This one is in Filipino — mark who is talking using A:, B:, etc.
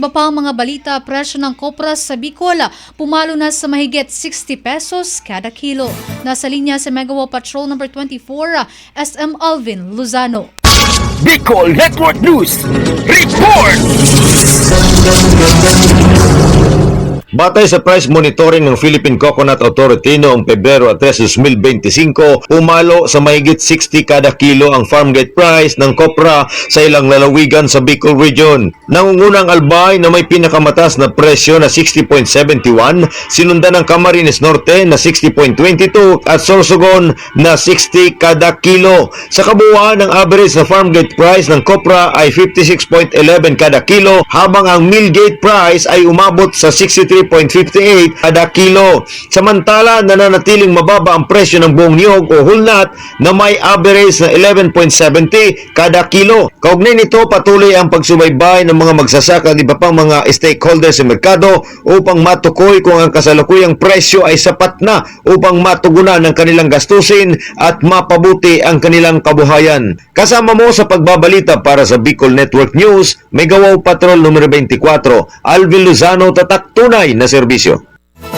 A: Iba pa ang mga balita, presyo ng kopra sa Bicol pumalo na sa mahigit 60 pesos kada kilo. Nasa linya sa Megawa Patrol number 24, SM Alvin Luzano.
B: Bicol Network News Report!
C: Batay sa price monitoring ng Philippine Coconut Authority noong Pebrero 3, 2025, umalo sa mahigit 60 kada kilo ang farm gate price ng kopra sa ilang lalawigan sa Bicol Region. Nangungunang Albay na may pinakamatas na presyo na 60.71, sinundan ng Camarines Norte na 60.22 at Sorsogon na 60 kada kilo. Sa kabuuan, ang average na farm gate price ng kopra ay 56.11 kada kilo, habang ang mill gate price ay umabot sa 63.58 kada kilo. Samantala, nananatiling mababa ang presyo ng buong niyog o hulnat na may average na 11.70 kada kilo. Kaugnay nito, patuloy ang pagsubaybay ng mga magsasaka at iba pang mga stakeholders sa merkado upang matukoy kung ang kasalukuyang presyo ay sapat na upang matugunan ang kanilang gastusin at mapabuti ang kanilang kabuhayan. Kasama mo sa pagbabalita para sa Bicol Network News, Megawa Patrol numero 24, Alvin Luzano, tatak tunay na serbisyo.